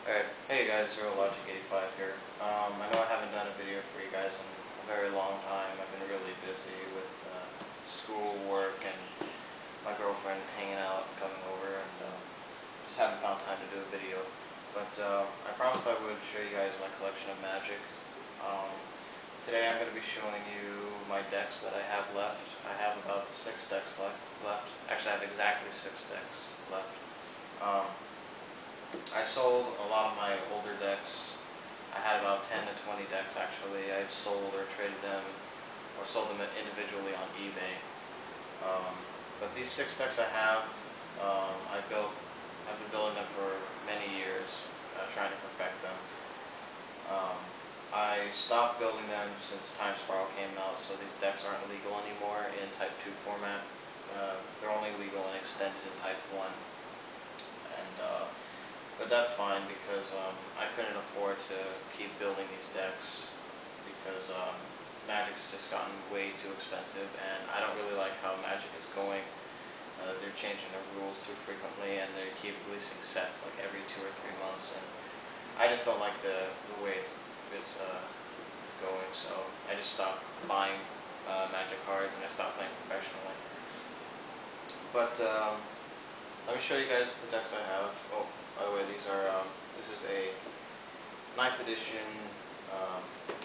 Alright, hey guys, ZeroLogic85 here. I know I haven't done a video for you guys in a very long time. I've been really busy with school, work, and my girlfriend hanging out and coming over, and just haven't found time to do a video. But I promised I would show you guys my collection of Magic. Today I'm going to be showing you my decks that I have left. I have about 6 decks left. Actually, I have exactly 6 decks left. I sold a lot of my older decks. I had about 10 to 20 decks actually. I sold or traded them or sold them individually on eBay. But these 6 decks I have, I've been building them for many years, trying to perfect them. I stopped building them since Time Spiral came out, so these decks aren't legal anymore in Type 2 format. They're only legal and extended in Type 1. But that's fine because I couldn't afford to keep building these decks because Magic's just gotten way too expensive, and I don't really like how Magic is going. They're changing their rules too frequently, and they keep releasing sets like every 2 or 3 months, and I just don't like the way it's going. So I just stopped buying Magic cards, and I stopped playing professionally. But let me show you guys the decks I have. Oh, by the way, these are this is a 9th edition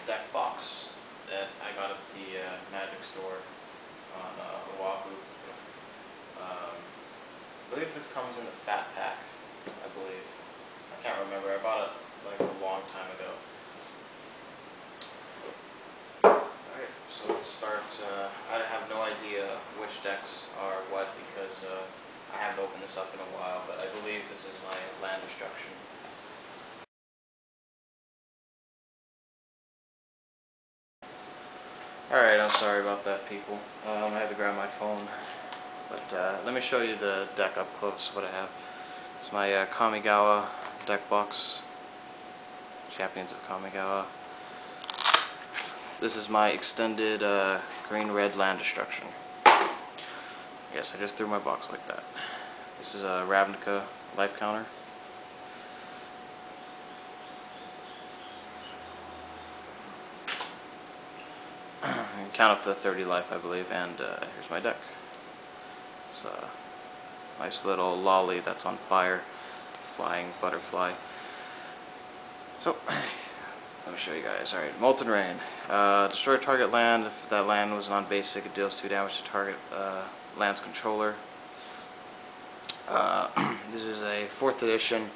deck box that I got at the Magic store on Oahu. I believe this comes in the Fat Pack. I believe. I can't remember. I bought it like a long time ago. Alright, so let's start. I have no idea which decks are what because I haven't opened this up in a while, but I believe this is my land destruction. Alright, I'm sorry about that, people. I had to grab my phone. But let me show you the deck up close, what I have. It's my Kamigawa deck box. Champions of Kamigawa. This is my extended green-red land destruction. Yes, I just threw my box like that. This is a Ravnica life counter. Count up to 30 life, I believe, and here's my deck. It's a nice little lolly that's on fire, flying butterfly. So, let me show you guys. Alright, Molten Rain. Destroy target land. If that land was non-basic, it deals 2 damage to target land's controller. This is a 4th edition,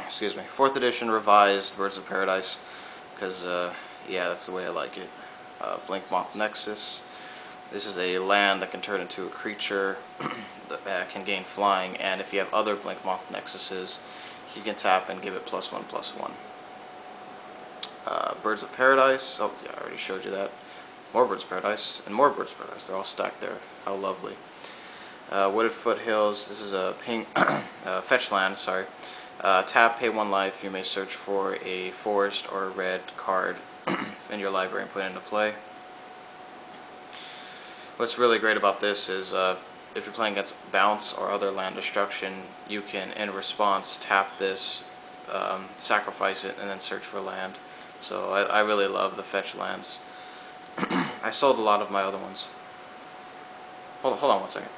excuse me, 4th edition revised Birds of Paradise, because, yeah, that's the way I like it. Blink Mop Nexus. This is a land that can turn into a creature that can gain flying, and if you have other Blink Mop Nexuses, you can tap and give it +1/+1. Birds of Paradise. Oh, yeah, I already showed you that. More Birds of Paradise, and more Birds of Paradise. They're all stacked there. How lovely. Wooded Foothills. This is a pink fetch land, sorry. Tap, pay 1 life. You may search for a forest or a red card in your library and put it into play. What's really great about this is if you're playing against bounce or other land destruction, you can, in response, tap this, sacrifice it, and then search for land. So I really love the fetch lands. I sold a lot of my other ones. Hold on 1 second.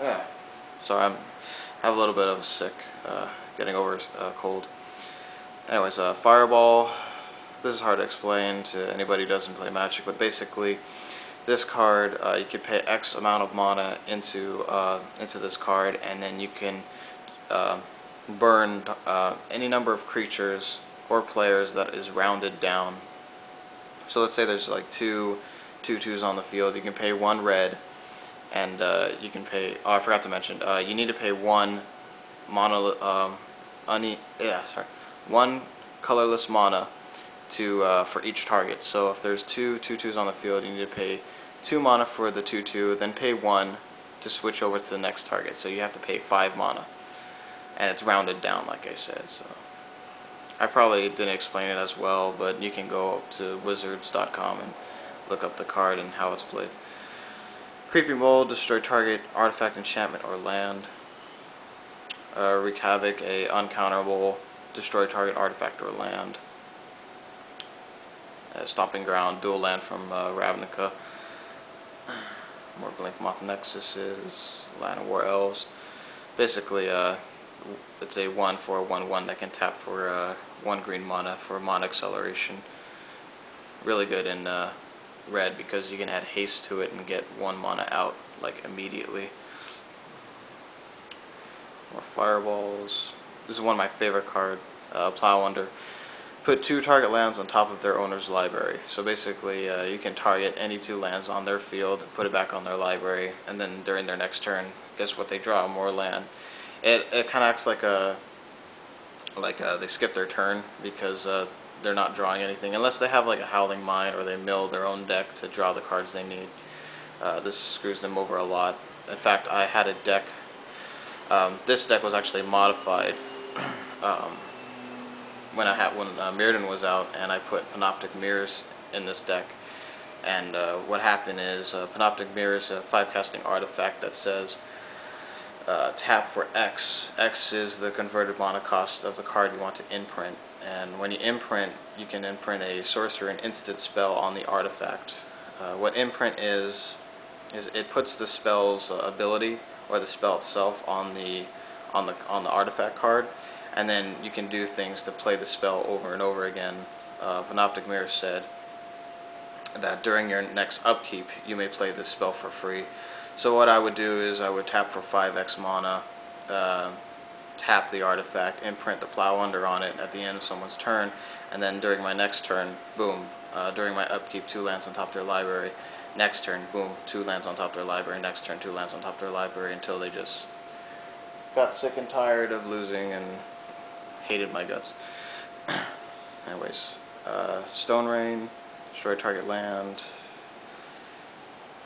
Yeah. Sorry, I have a little bit of a sick, getting over a cold. Anyways, Fireball. This is hard to explain to anybody who doesn't play Magic, but basically, this card, you can pay X amount of mana into this card, and then you can burn any number of creatures or players that is rounded down. So let's say there's like 2 2/2s on the field. You can pay 1 red, and you can pay. Oh, I forgot to mention. You need to pay 1 mono. 1 colorless mana to for each target. So if there's 2 2/2s on the field, you need to pay 2 mana for the 2/2, then pay 1 to switch over to the next target. So you have to pay 5 mana, and it's rounded down, like I said. So I probably didn't explain it as well, but you can go to wizards.com and look up the card and how it's played. Creepy Mold, destroy target artifact, enchantment, or land. Wreak Havoc, a uncounterable, destroy target artifact or land. Stomping Ground, dual land from Ravnica. More Blink Mop Nexuses, Land of War Elves. Basically, it's a 1 for a 1/1 that can tap for 1 green mana for mana acceleration. Really good in red because you can add haste to it and get 1 mana out like immediately. More Fireballs. This is one of my favorite cards. Plowunder. Put 2 target lands on top of their owner's library. So basically, you can target any 2 lands on their field, put it back on their library, and then during their next turn, guess what? They draw more land. It kind of acts like they skip their turn because they're not drawing anything unless they have like a Howling Mine or they mill their own deck to draw the cards they need. This screws them over a lot. In fact, I had a deck. This deck was actually modified. When Mirrodin was out, and I put Panoptic Mirrors in this deck, and what happened is Panoptic Mirrors, a 5 casting artifact that says tap for X. X is the converted mana cost of the card you want to imprint, and when you imprint, you can imprint a sorcery and instant spell on the artifact. What imprint is it puts the spell's ability or the spell itself on the artifact card, and then you can do things to play the spell over and over again. Panoptic Mirror said that during your next upkeep, you may play this spell for free. So what I would do is I would tap for 5x mana, tap the artifact, imprint the Plowunder on it at the end of someone's turn, and then during my next turn, boom, during my upkeep, 2 lands on top of their library. Next turn, boom, 2 lands on top of their library. Next turn, 2 lands on top of their library until they just got sick and tired of losing and hated my guts. Anyways, Stone Rain, destroy target land,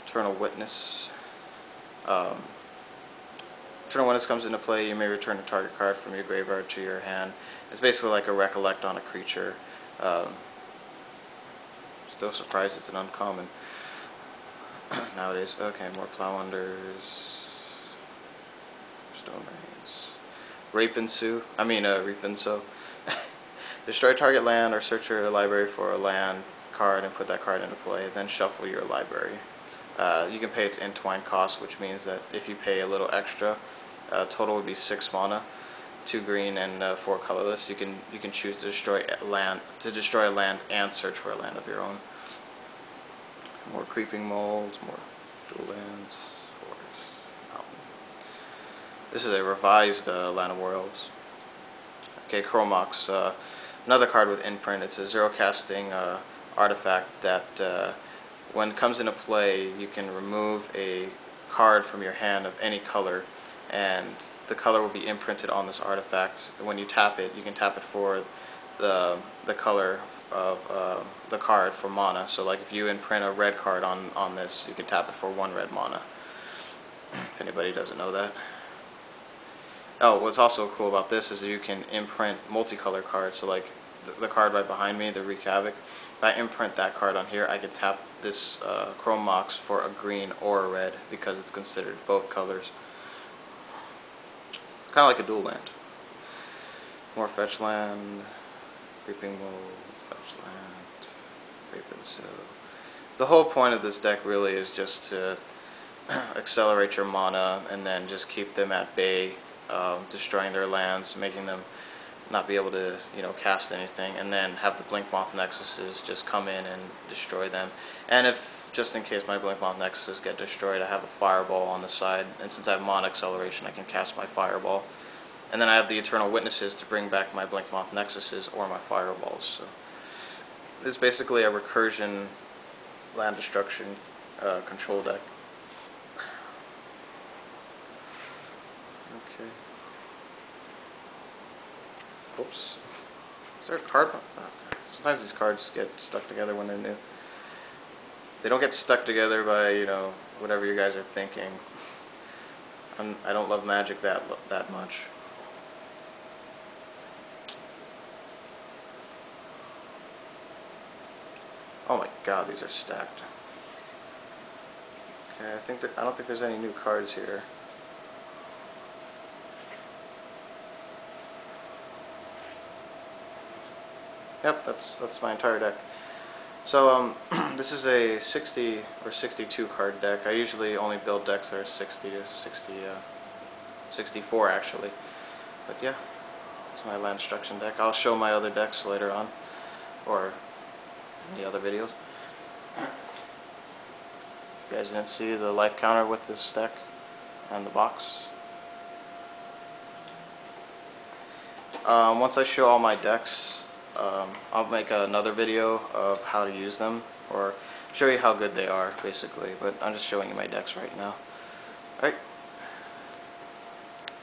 Eternal Witness. Eternal Witness comes into play, you may return a target card from your graveyard to your hand. It's basically like a Recollect on a creature. Still surprised it's an uncommon nowadays. Okay, more Plowunders, Stone Rains. Reap and Sow. Destroy target land or search your library for a land card and put that card into play, then shuffle your library. You can pay its Entwine cost, which means that if you pay a little extra, total would be 6 mana, 2 green and 4 colorless. You can choose to destroy a land and search for a land of your own. More Creeping Molds, more dual lands, forest, mountain. This is a revised Land of War Elves. Okay, Chromox, another card with imprint. It's a 0 casting artifact that when it comes into play, you can remove a card from your hand of any color, and the color will be imprinted on this artifact. When you tap it, you can tap it for the color of the card for mana. So like if you imprint a red card on this, you can tap it for 1 red mana. If anybody doesn't know that. Oh, what's also cool about this is that you can imprint multicolor cards. So like the card right behind me, the Wreak Havoc, if I imprint that card on here, I can tap this Chrome Mox for a green or a red because it's considered both colors. Kind of like a dual land. More fetch land, Creeping Mold, fetch land, Rape and Sow. The whole point of this deck really is just to accelerate your mana and then just keep them at bay, destroying their lands, making them not be able to, cast anything, and then have the Blink Mop Nexuses just come in and destroy them. And if, just in case my Blink Mop Nexuses get destroyed, I have a Fireball on the side, and since I have mana acceleration, I can cast my Fireball. And then I have the Eternal Witnesses to bring back my Blink Mop Nexuses or my Fireballs. So it's basically a recursion land destruction control deck. Okay. Oops. Is there a card? Sometimes these cards get stuck together when they're new. They don't get stuck together by, whatever you guys are thinking. I don't love Magic that much. Oh my god, these are stacked. Okay, I don't think there's any new cards here. Yep, that's my entire deck. So this is a 60 or 62 card deck. I usually only build decks that are 60 to 64 actually. But yeah, it's my land destruction deck. I'll show my other decks later on, or in the other videos. You guys didn't see the life counter with this deck and the box. Once I show all my decks, I'll make another video of how to use them, or show you how good they are basically, but I'm just showing you my decks right now. Alright.